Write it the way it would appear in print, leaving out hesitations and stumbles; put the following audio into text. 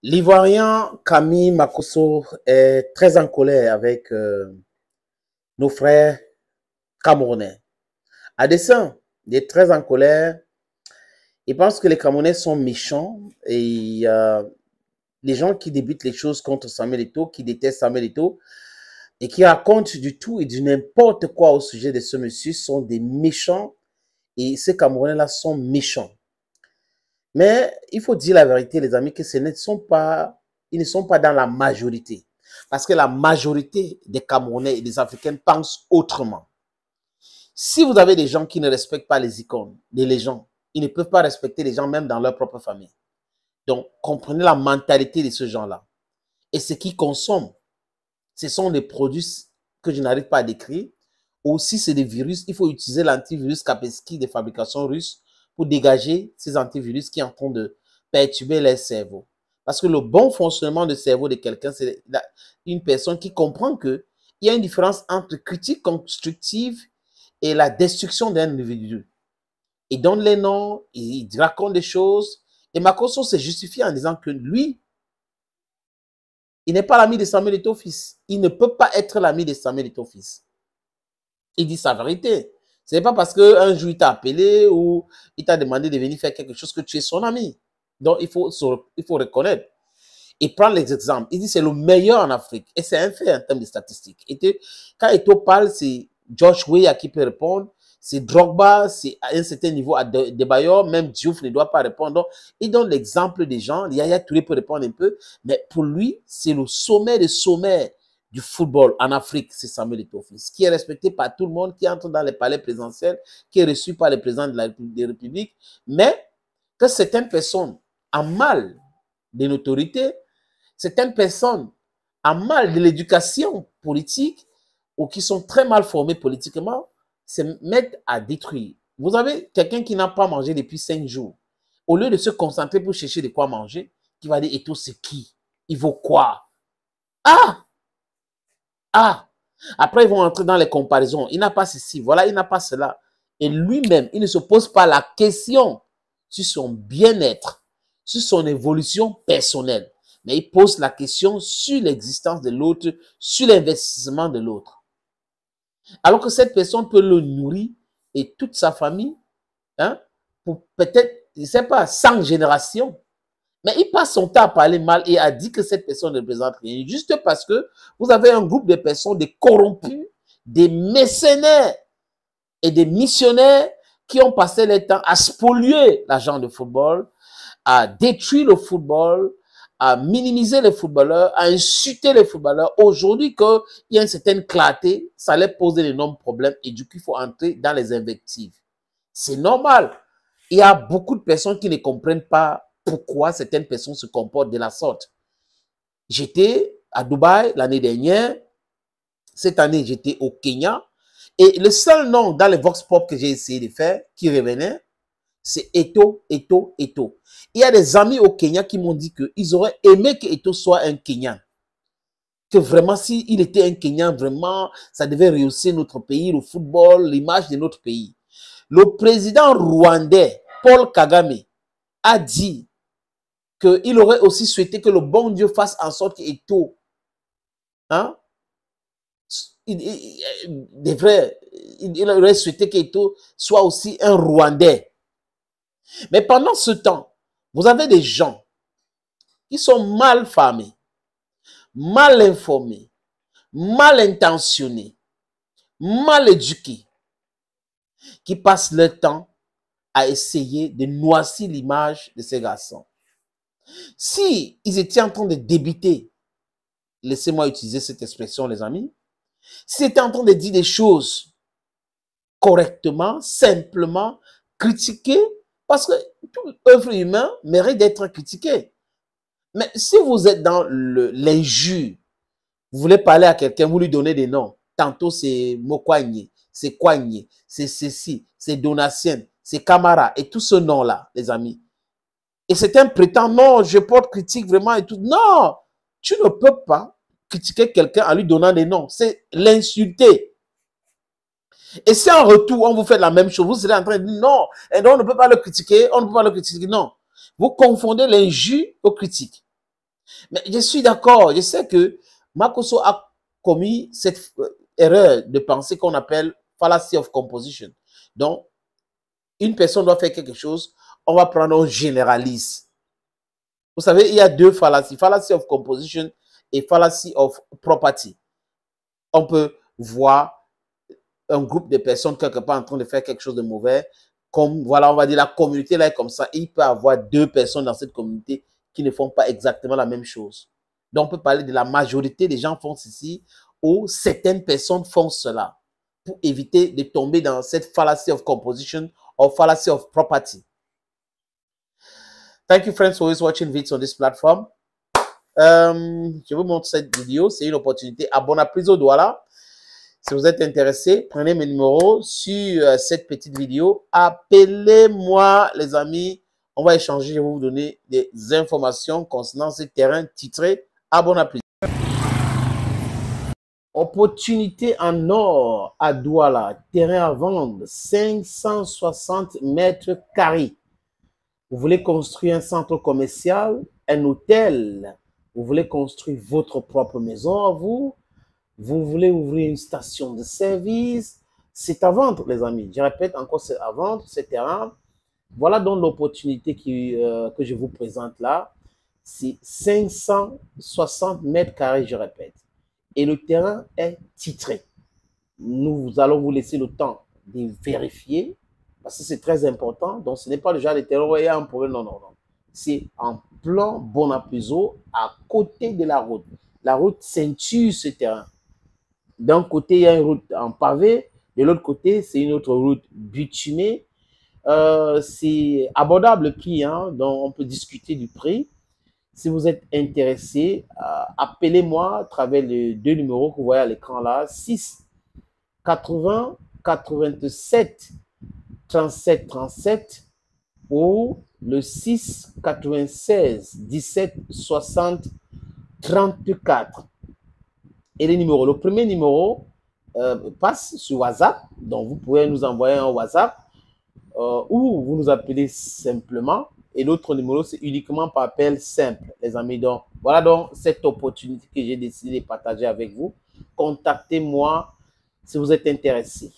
L'Ivoirien Camille Makosso est très en colère avec nos frères camerounais. À dessein, il est très en colère. Il pense que les Camerounais sont méchants et les gens qui débutent les choses contre Samuel Eto'o, qui détestent Samuel Eto'o et qui racontent du tout et du n'importe quoi au sujet de ce monsieur sont des méchants et ces Camerounais-là sont méchants. Mais il faut dire la vérité, les amis, que ils ne sont pas dans la majorité. Parce que la majorité des Camerounais et des Africains pensent autrement. Si vous avez des gens qui ne respectent pas les icônes, les légendes, ils ne peuvent pas respecter les gens même dans leur propre famille. Donc, comprenez la mentalité de ce gens-là. Et ce qu'ils consomment, ce sont des produits que je n'arrive pas à décrire. Ou si c'est des virus, il faut utiliser l'antivirus Kaspersky de fabrication russe pour dégager ces antivirus qui sont en train de perturber leur cerveau. Parce que le bon fonctionnement du cerveau de quelqu'un, c'est une personne qui comprend qu'il y a une différence entre critique constructive et la destruction d'un individu. Il donne les noms, il raconte des choses. Et Makosso se justifie en disant que lui, il n'est pas l'ami de Samuel Eto'o fils. Il ne peut pas être l'ami de Samuel Eto'o fils. Il dit sa vérité. Ce n'est pas parce qu'un jour il t'a appelé ou il t'a demandé de venir faire quelque chose que tu es son ami. Donc il faut reconnaître. Il prend les exemples. Il dit c'est le meilleur en Afrique. Et c'est un fait en termes de statistiques. Et quand Eto'o parle, c'est George Weah qui peut répondre. C'est Drogba, c'est à un certain niveau à Debayor, même Diouf ne doit pas répondre. Donc, il donne l'exemple des gens. Yaya Touré peut répondre un peu. Mais pour lui, c'est le sommet des sommets du football en Afrique, c'est Samuel Eto'o fils, qui est respecté par tout le monde, qui entre dans les palais présidentiels, qui est reçu par les présidents de la République, mais que certaines personnes en mal de l'autorité, certaines personnes en mal de l'éducation politique ou qui sont très mal formées politiquement, se mettent à détruire. Vous avez quelqu'un qui n'a pas mangé depuis 5 jours. Au lieu de se concentrer pour chercher de quoi manger, qui va dire Eto'o c'est qui? Il vaut quoi? Ah! Ah! Après, ils vont entrer dans les comparaisons. Il n'a pas ceci, voilà, il n'a pas cela. Et lui-même, il ne se pose pas la question sur son bien-être, sur son évolution personnelle. Mais il pose la question sur l'existence de l'autre, sur l'investissement de l'autre. Alors que cette personne peut le nourrir et toute sa famille, hein, pour peut-être, je ne sais pas, 100 générations. Mais il passe son temps à parler mal et a dit que cette personne ne représente rien. Juste parce que vous avez un groupe de personnes, des corrompus, des mercenaires et des missionnaires qui ont passé leur temps à spolier l'argent de football, à détruire le football, à minimiser les footballeurs, à insulter les footballeurs. Aujourd'hui, qu'il y a une certaine clarté, ça leur pose d'énormes problèmes et du coup, il faut entrer dans les invectives. C'est normal. Il y a beaucoup de personnes qui ne comprennent pas pourquoi certaines personnes se comportent de la sorte. J'étais à Dubaï l'année dernière. Cette année, j'étais au Kenya. Et le seul nom dans les Vox Pop que j'ai essayé de faire, qui revenait, c'est Eto'o, Eto'o, Eto'o. Il y a des amis au Kenya qui m'ont dit qu'ils auraient aimé que Eto'o soit un Kenyan. Que vraiment, s'il était un Kenyan, vraiment, ça devait rehausser notre pays, le football, l'image de notre pays. Le président rwandais, Paul Kagame, a dit qu'il aurait aussi souhaité que le bon Dieu fasse en sorte qu'Eto'o, hein, il aurait souhaité qu'Eto'o soit aussi un Rwandais. Mais pendant ce temps, vous avez des gens qui sont mal formés, mal informés, mal intentionnés, mal éduqués, qui passent leur temps à essayer de noircir l'image de ces garçons. Si ils étaient en train de débiter, laissez-moi utiliser cette expression, les amis, s'ils étaient en train de dire des choses correctement, simplement, critiquer, parce que tout œuvre humain mérite d'être critiqué. Mais si vous êtes dans l'injure, vous voulez parler à quelqu'un, vous lui donnez des noms. Tantôt c'est Mokwanye, c'est Kwanye, c'est ceci, c'est Donatien, c'est Camara, et tout ce nom-là, les amis. Et c'est un prétend, non, je porte critique vraiment et tout. Non, tu ne peux pas critiquer quelqu'un en lui donnant des noms. C'est l'insulter. Et si en retour, on vous fait la même chose, vous serez en train de dire non, on ne peut pas le critiquer, on ne peut pas le critiquer. Non. Vous confondez l'injure aux critiques. Mais je suis d'accord, je sais que Makosso a commis cette erreur de pensée qu'on appelle fallacy of composition. Donc, une personne doit faire quelque chose, on va prendre, on généralise. Vous savez, il y a deux fallacies, fallacy of composition et fallacy of property. On peut voir un groupe de personnes quelque part en train de faire quelque chose de mauvais, comme, voilà, on va dire la communauté là est comme ça, il peut y avoir deux personnes dans cette communauté qui ne font pas exactement la même chose. Donc, on peut parler de la majorité des gens font ceci ou certaines personnes font cela pour éviter de tomber dans cette fallacy of composition or fallacy of property. Thank you, friends, for always watching videos on this platform. Je vous montre cette vidéo. C'est une opportunité. Abonnez-vous au Douala. Si vous êtes intéressé, prenez mes numéros sur cette petite vidéo. Appelez-moi, les amis. On va échanger. Je vais vous donner des informations concernant ce terrain titré Abonnez-vous. Opportunité en or à Douala. Terrain à vendre. 560 mètres carrés. Vous voulez construire un centre commercial, un hôtel, vous voulez construire votre propre maison à vous, vous voulez ouvrir une station de service, c'est à vendre, les amis. Je répète encore, c'est à vendre, ce terrain. Voilà donc l'opportunité que je vous présente là. C'est 560 mètres carrés, je répète. Et le terrain est titré. Nous allons vous laisser le temps de vérifier. Parce que c'est très important. Donc, ce n'est pas le genre de terrain où il y a un problème. Non, non, non. C'est en plan Bonapuzo, à côté de la route. La route ceinture ce terrain. D'un côté, il y a une route en pavé. De l'autre côté, c'est une autre route bitumée. C'est abordable le prix. Hein, donc, on peut discuter du prix. Si vous êtes intéressé, appelez-moi à travers les deux numéros que vous voyez à l'écran là. 6 80 87 37 37 ou le 6 96 17 60 34. Et les numéros, le premier numéro passe sur WhatsApp, donc vous pouvez nous envoyer un WhatsApp ou vous nous appelez simplement. Et l'autre numéro, c'est uniquement par appel simple, les amis. Donc, voilà donc cette opportunité que j'ai décidé de partager avec vous. Contactez-moi si vous êtes intéressé.